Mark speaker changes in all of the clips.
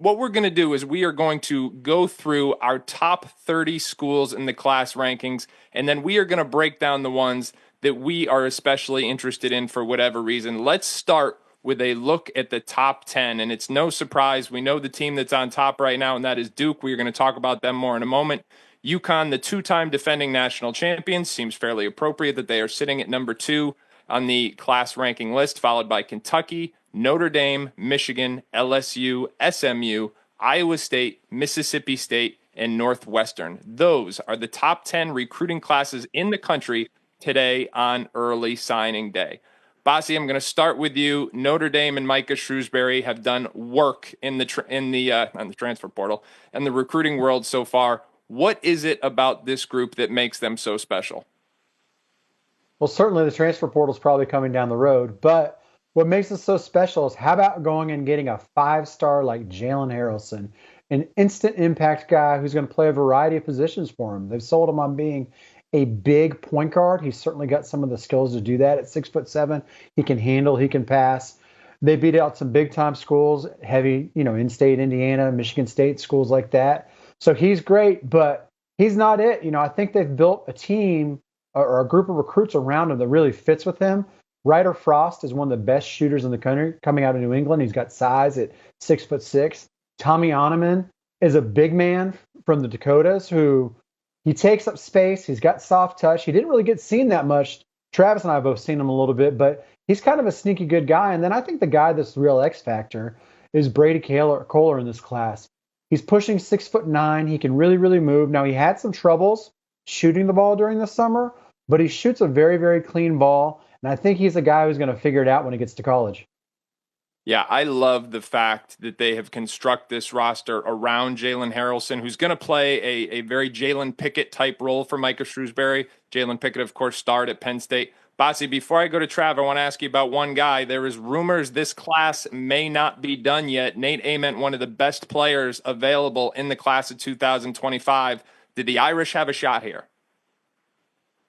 Speaker 1: what we're going to do is we are going to go through our top 30 schools in the class rankings, and then we are going to break down the ones that we are especially interested in for whatever reason. Let's start with a look at the top 10, and it's no surprise. We know the team that's on top right now, and that is Duke. We're going to talk about them more in a moment. UConn, the two-time defending national champions, seems fairly appropriate that they are sitting at number 2 on the class ranking list, followed by Kentucky, Notre Dame, Michigan, LSU, SMU, Iowa State, Mississippi State, and Northwestern. Those are the top 10 recruiting classes in the country today on early signing day. Bossi, I'm going to start with you. Notre Dame and Micah Shrewsbury have done work on the transfer portal and the recruiting world so far. What is it about this group that makes them so special?
Speaker 2: Well, certainly the transfer portal is probably coming down the road, but what makes it so special is how about going and getting a 5-star like Jalen Harrelson, an instant impact guy who's going to play a variety of positions for him. They've sold him on being a big point guard. He's certainly got some of the skills to do that at 6'7". He can handle, he can pass. They beat out some big time schools, heavy, in-state Indiana, Michigan State, schools like that. So he's great, but he's not it. I think they've built a team or a group of recruits around him that really fits with him. Ryder Frost is one of the best shooters in the country coming out of New England. He's got size at 6'6". Tommy Oneman is a big man from the Dakotas who he takes up space. He's got soft touch. He didn't really get seen that much. Travis and I have both seen him a little bit, but he's kind of a sneaky good guy. And then I think the guy that's the real X factor is Brady Kohler in this class. He's pushing 6'9". He can really, really move. Now, he had some troubles shooting the ball during the summer, but he shoots a very, very clean ball. And I think he's a guy who's going to figure it out when he gets to college.
Speaker 1: Yeah, I love the fact that they have constructed this roster around Jalen Harrelson, who's going to play a very Jalen Pickett type role for Micah Shrewsbury. Jalen Pickett, of course, starred at Penn State. Bossi, before I go to Trav, I want to ask you about one guy. There is rumors this class may not be done yet. Nate Ament, one of the best players available in the class of 2025. Did the Irish have a shot here?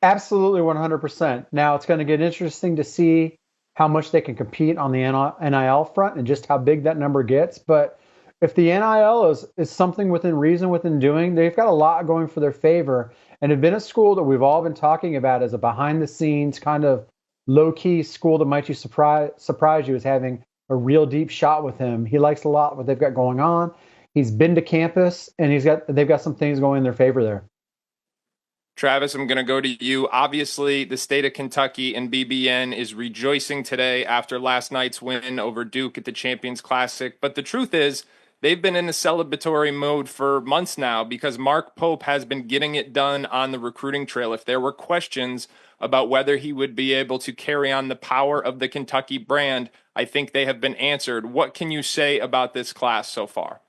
Speaker 2: Absolutely 100%. Now it's going to get interesting to see how much they can compete on the NIL front and just how big that number gets. But if the NIL is something within reason, within doing, they've got a lot going for their favor and have been a school that we've all been talking about as a behind the scenes kind of low key school that might you surprise you as having a real deep shot with him. He likes a lot what they've got going on. He's been to campus and they've got some things going in their favor there.
Speaker 1: Travis, I'm going to go to you. Obviously, the state of Kentucky and BBN is rejoicing today after last night's win over Duke at the Champions Classic. But the truth is, they've been in a celebratory mode for months now because Mark Pope has been getting it done on the recruiting trail. If there were questions about whether he would be able to carry on the power of the Kentucky brand, I think they have been answered. What can you say about this class so far?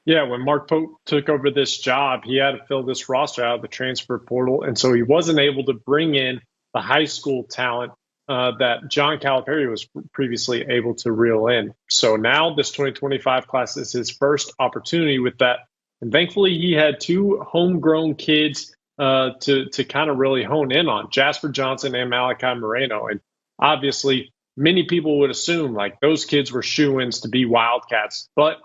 Speaker 3: Yeah, when Mark Pope took over this job, he had to fill this roster out of the transfer portal. And so he wasn't able to bring in the high school talent that John Calipari was previously able to reel in. So now this 2025 class is his first opportunity with that. And thankfully, he had two homegrown kids to kind of really hone in on, Jasper Johnson and Malachi Moreno. And obviously, many people would assume like those kids were shoo-ins to be Wildcats. But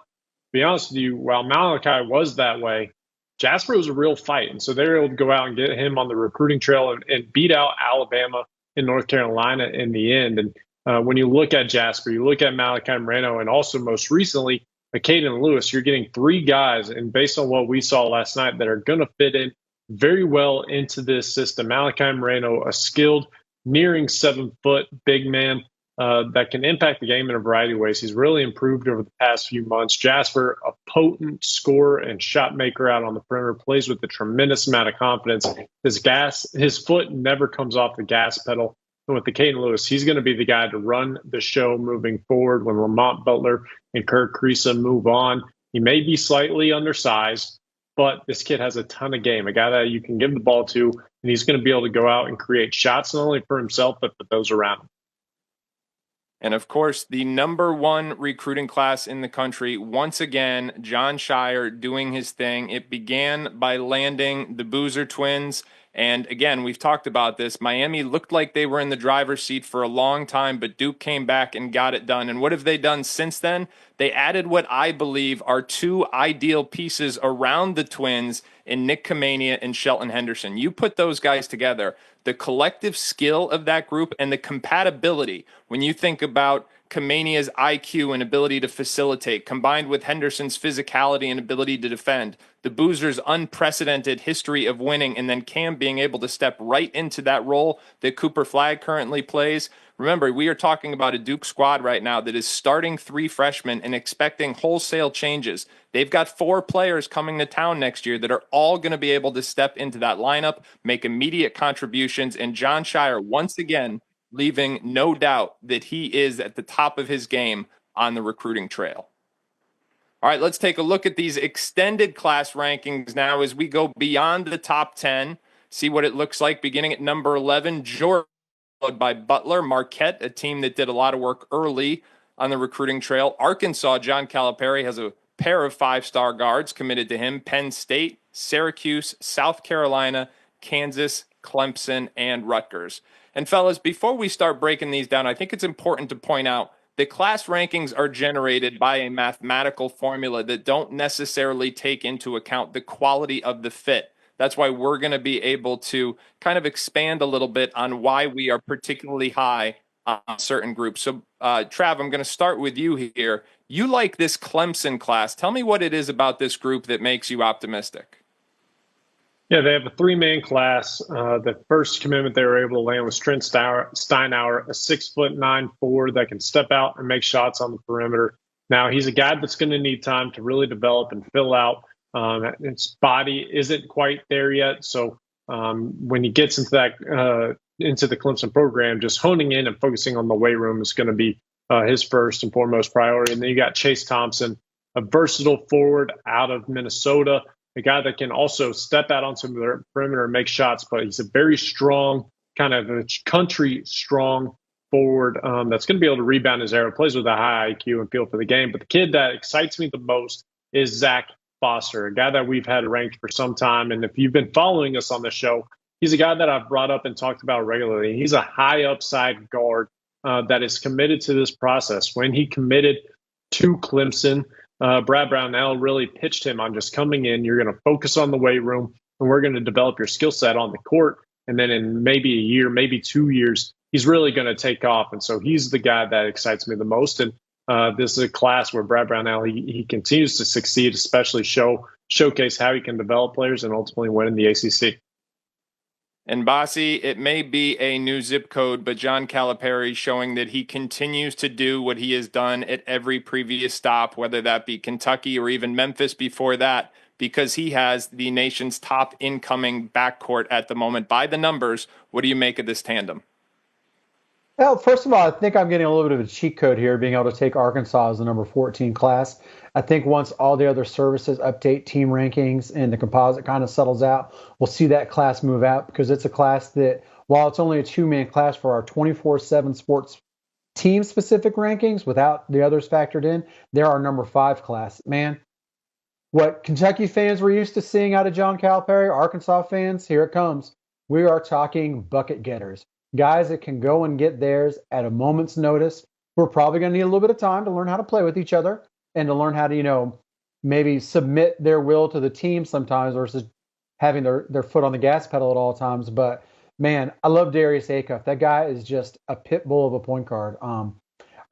Speaker 3: be honest with you, while Malachi was that way, Jasper was a real fight. And so they were able to go out and get him on the recruiting trail and beat out Alabama and North Carolina in the end. And when you look at Jasper, you look at Malachi Moreno, and also most recently, Caden Lewis, you're getting three guys, and based on what we saw last night, that are going to fit in very well into this system. Malachi Moreno, a skilled, nearing 7-foot big man, that can impact the game in a variety of ways. He's really improved over the past few months. Jasper, a potent scorer and shot maker out on the perimeter, plays with a tremendous amount of confidence. His foot never comes off the gas pedal. And with the Caden Lewis, he's going to be the guy to run the show moving forward when Lamont Butler and Kirk Creasa move on. He may be slightly undersized, but this kid has a ton of game, a guy that you can give the ball to, and he's going to be able to go out and create shots not only for himself, but for those around him.
Speaker 1: And of course, the number one recruiting class in the country, once again, John Shire doing his thing. It began by landing the Boozer twins, And again, we've talked about this. Miami looked like they were in the driver's seat for a long time, but Duke came back and got it done. And what have they done since then? They added what I believe are two ideal pieces around the Twins in Nick Kamania and Shelton Henderson. You put those guys together, the collective skill of that group and the compatibility, when you think about Kamania's IQ and ability to facilitate, combined with Henderson's physicality and ability to defend, the Boozer's unprecedented history of winning, and then Cam being able to step right into that role that Cooper Flagg currently plays. Remember, we are talking about a Duke squad right now that is starting 3 freshmen and expecting wholesale changes. They've got 4 players coming to town next year that are all going to be able to step into that lineup, make immediate contributions, and John Shire, once again, leaving no doubt that he is at the top of his game on the recruiting trail. All right, let's take a look at these extended class rankings now as we go beyond the top 10, see what it looks like. Beginning at number 11, Georgia, followed by Butler, Marquette, a team that did a lot of work early on the recruiting trail. Arkansas, John Calipari has a pair of 5-star guards committed to him. Penn State, Syracuse, South Carolina, Kansas, Clemson, and Rutgers. And fellas, before we start breaking these down, I think it's important to point out that class rankings are generated by a mathematical formula that don't necessarily take into account the quality of the fit. That's why we're going to be able to kind of expand a little bit on why we are particularly high on certain groups. So, Trav, I'm going to start with you here. You like this Clemson class. Tell me what it is about this group that makes you optimistic.
Speaker 3: Yeah, they have a 3-man class. The first commitment they were able to land was Trent Steinauer, a 6'9" forward that can step out and make shots on the perimeter. Now, he's a guy that's going to need time to really develop and fill out. His body isn't quite there yet. So when he gets into the Clemson program, just honing in and focusing on the weight room is going to be his first and foremost priority. And then you got Chase Thompson, a versatile forward out of Minnesota, a guy that can also step out onto the perimeter and make shots, but he's a very strong, kind of a country strong forward that's going to be able to rebound his arrow, plays with a high IQ and feel for the game. But the kid that excites me the most is Zach Foster, a guy that we've had ranked for some time. And if you've been following us on the show, he's a guy that I've brought up and talked about regularly. He's a high upside guard that is committed to this process. When he committed to Clemson, Brad Brownell really pitched him on just coming in. You're going to focus on the weight room, and we're going to develop your skill set on the court. And then in maybe a year, maybe 2 years, he's really going to take off. And so he's the guy that excites me the most. And this is a class where Brad Brownell, he continues to succeed, especially showcase how he can develop players and ultimately win in the ACC.
Speaker 1: And Bossi, it may be a new zip code, but John Calipari showing that he continues to do what he has done at every previous stop, whether that be Kentucky or even Memphis before that, because he has the nation's top incoming backcourt at the moment. By the numbers, what do you make of this tandem?
Speaker 2: Well, first of all, I think I'm getting a little bit of a cheat code here, being able to take Arkansas as the number 14 class. I think once all the other services update team rankings and the composite kind of settles out, we'll see that class move out, because it's a class that, while it's only a 2-man class for our 24/7 sports team-specific rankings, without the others factored in, they're our number 5 class. Man, what Kentucky fans were used to seeing out of John Calipari, Arkansas fans, here it comes. We are talking bucket getters. Guys that can go and get theirs at a moment's notice. We're probably going to need a little bit of time to learn how to play with each other and to learn how to, maybe submit their will to the team sometimes versus having their foot on the gas pedal at all times. But, man, I love Darius Acuff. That guy is just a pit bull of a point guard. I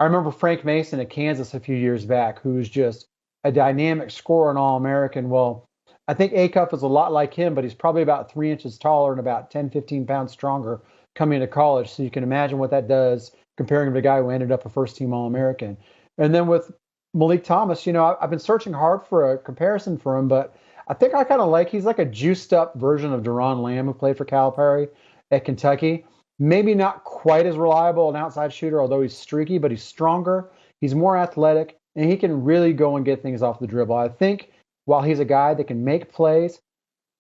Speaker 2: remember Frank Mason at Kansas a few years back, who's just a dynamic scorer and All-American. Well, I think Acuff is a lot like him, but he's probably about 3 inches taller and about 10, 15 pounds stronger coming to college. So you can imagine what that does comparing him to a guy who ended up a first-team All-American. And then with Malik Thomas, I've been searching hard for a comparison for him, but I think I kind of he's like a juiced-up version of Deron Lamb, who played for Calipari at Kentucky. Maybe not quite as reliable an outside shooter, although he's streaky, but he's stronger. He's more athletic, and he can really go and get things off the dribble. I think while he's a guy that can make plays,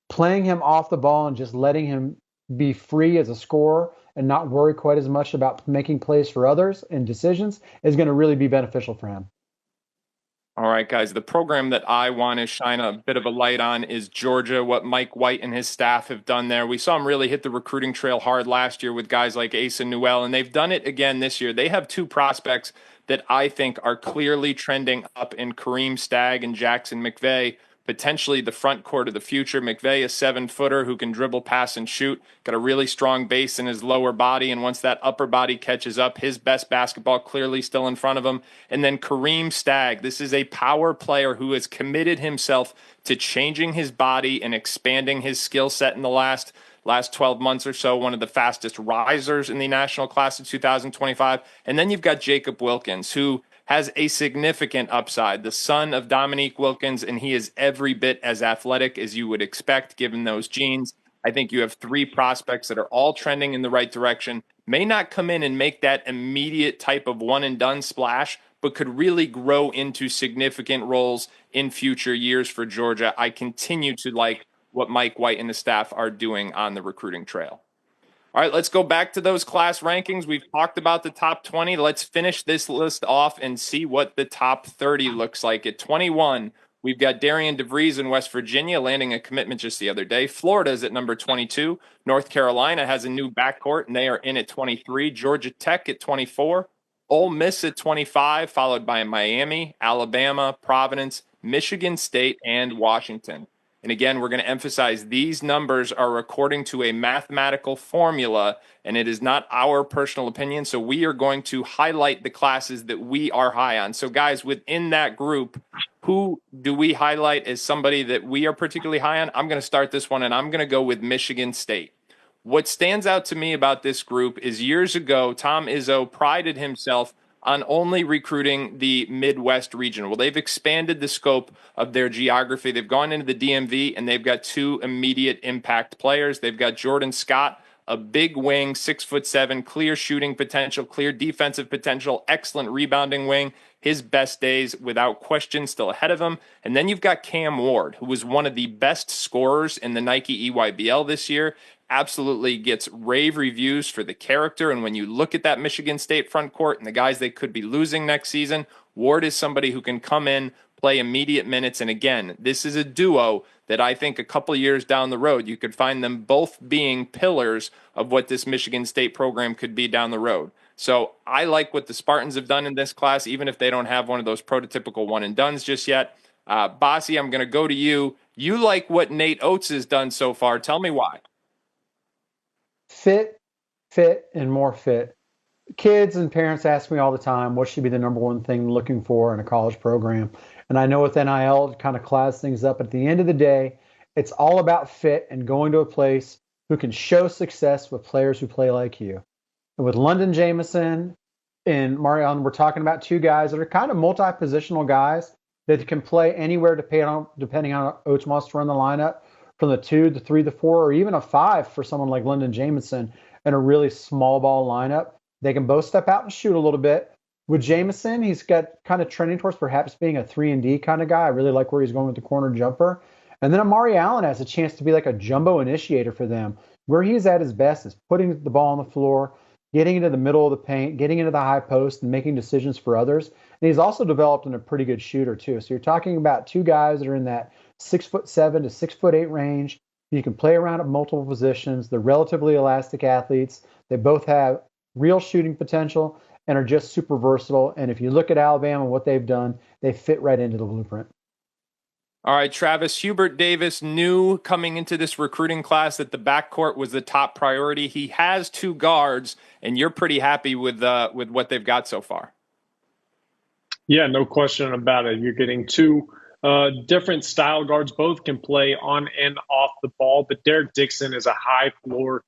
Speaker 2: playing him off the ball and just letting him be free as a scorer and not worry quite as much about making plays for others and decisions is going to really be beneficial for him.
Speaker 1: All right, guys, the program that I want to shine a bit of a light on is Georgia, what Mike White and his staff have done there. We saw him really hit the recruiting trail hard last year with guys like Asa Newell, and they've done it again this year. They have two prospects that I think are clearly trending up in Kareem Stagg and Jackson McVeigh, potentially the front court of the future. McVeigh, a 7-footer who can dribble, pass, and shoot, got a really strong base in his lower body, and once that upper body catches up, his best basketball clearly still in front of him. And then Kareem Stagg, this is a power player who has committed himself to changing his body and expanding his skill set in the last 12 months or so, one of the fastest risers in the national class of 2025. And then you've got Jacob Wilkins, who has a significant upside, the son of Dominique Wilkins, and he is every bit as athletic as you would expect given those genes. I think you have three prospects that are all trending in the right direction, may not come in and make that immediate type of one-and-done splash, but could really grow into significant roles in future years for Georgia. I continue to like what Mike White and the staff are doing on the recruiting trail. All right, let's go back to those class rankings. We've talked about the top 20. Let's finish this list off and see what the top 30 looks like. At 21, we've got Darian DeVries in West Virginia landing a commitment just the other day. Florida is at number 22. North Carolina has a new backcourt, and they are in at 23. Georgia Tech at 24. Ole Miss at 25, followed by Miami, Alabama, Providence, Michigan State, and Washington. And again, we're going to emphasize these numbers are according to a mathematical formula, and it is not our personal opinion. So we are going to highlight the classes that we are high on. So guys, within that group, who do we highlight as somebody that we are particularly high on? I'm going to start this one, and I'm going to go with Michigan State. What stands out to me about this group is years ago, Tom Izzo prided himself on only recruiting the Midwest region. Well, they've expanded the scope of their geography. They've gone into the DMV, and they've got two immediate impact players. They've got Jordan Scott, a big wing, 6'7", clear shooting potential, clear defensive potential, excellent rebounding wing. His best days, without question, still ahead of him. And then you've got Cam Ward, who was one of the best scorers in the Nike EYBL this year. Absolutely gets rave reviews for the character. And when you look at that Michigan State front court and the guys they could be losing next season, Ward is somebody who can come in, play immediate minutes. And again, this is a duo that I think a couple years down the road, you could find them both being pillars of what this Michigan State program could be down the road. So I like what the Spartans have done in this class, even if they don't have one of those prototypical one-and-dones just yet. Bossi, I'm going to go to you. You like what Nate Oates has done so far. Tell me why.
Speaker 2: Fit, and more fit. Kids and parents ask me all the time, what should be the number one thing looking for in a college program? And I know with NIL, it kind of clouds things up. At the end of the day, it's all about fit and going to a place who can show success with players who play like you. And with London Jamison and Marion, we're talking about two guys that are kind of multi-positional guys that can play anywhere depending on Oates wants to run the lineup, from the 2, the 3, the 4, or even a 5 for someone like London Jamison in a really small ball lineup. They can both step out and shoot a little bit. With Jamison, he's got kind of trending towards perhaps being a 3-and-D kind of guy. I really like where he's going with the corner jumper. And then Amari Allen has a chance to be like a jumbo initiator for them. Where he's at his best is putting the ball on the floor, getting into the middle of the paint, getting into the high post, and making decisions for others. And he's also developed in a pretty good shooter, too. So you're talking about two guys that are in that 6'7" to 6'8" range. You can play around at multiple positions. They're relatively elastic athletes. They both have real shooting potential and are just super versatile. And if you look at Alabama and what they've done, they fit right into the blueprint.
Speaker 1: All right, Travis, Hubert Davis knew coming into this recruiting class that the backcourt was the top priority. He has two guards, and you're pretty happy with what they've got so far.
Speaker 3: Yeah, no question about it. You're getting two different style guards. Both can play on and off the ball, but Derek Dixon is a high floor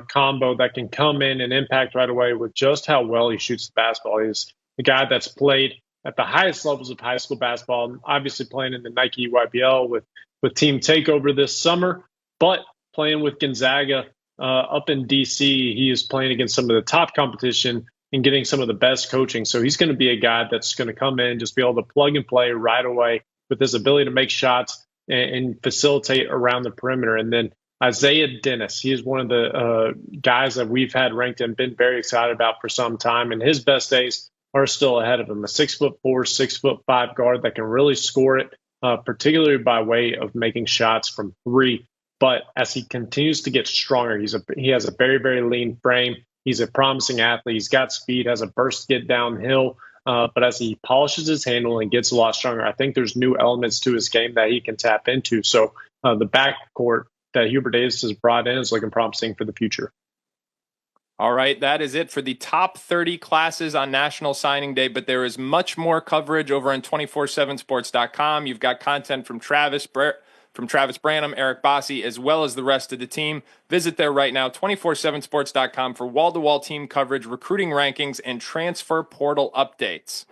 Speaker 3: combo that can come in and impact right away with just how well he shoots the basketball. He's the guy that's played at the highest levels of high school basketball, obviously playing in the Nike EYBL with Team Takeover this summer, but playing with Gonzaga up in D.C. He is playing against some of the top competition and getting some of the best coaching. So he's going to be a guy that's going to come in, just be able to plug and play right away with his ability to make shots and facilitate around the perimeter. And then Isaiah Dennis, he is one of the guys that we've had ranked and been very excited about for some time. And his best days are still ahead of him. A 6'4", 6'5" guard that can really score it, particularly by way of making shots from three. But as he continues to get stronger, he has a very, very lean frame. He's a promising athlete. He's got speed, has a burst to get downhill. But as he polishes his handle and gets a lot stronger, I think there's new elements to his game that he can tap into. So the backcourt that Hubert Davis has brought in is looking promising for the future.
Speaker 1: All right, that is it for the top 30 classes on National Signing Day, but there is much more coverage over on 247sports.com. You've got content from Travis Branham, Eric Bossi, as well as the rest of the team. Visit there right now, 247sports.com, for wall-to-wall team coverage, recruiting rankings, and transfer portal updates.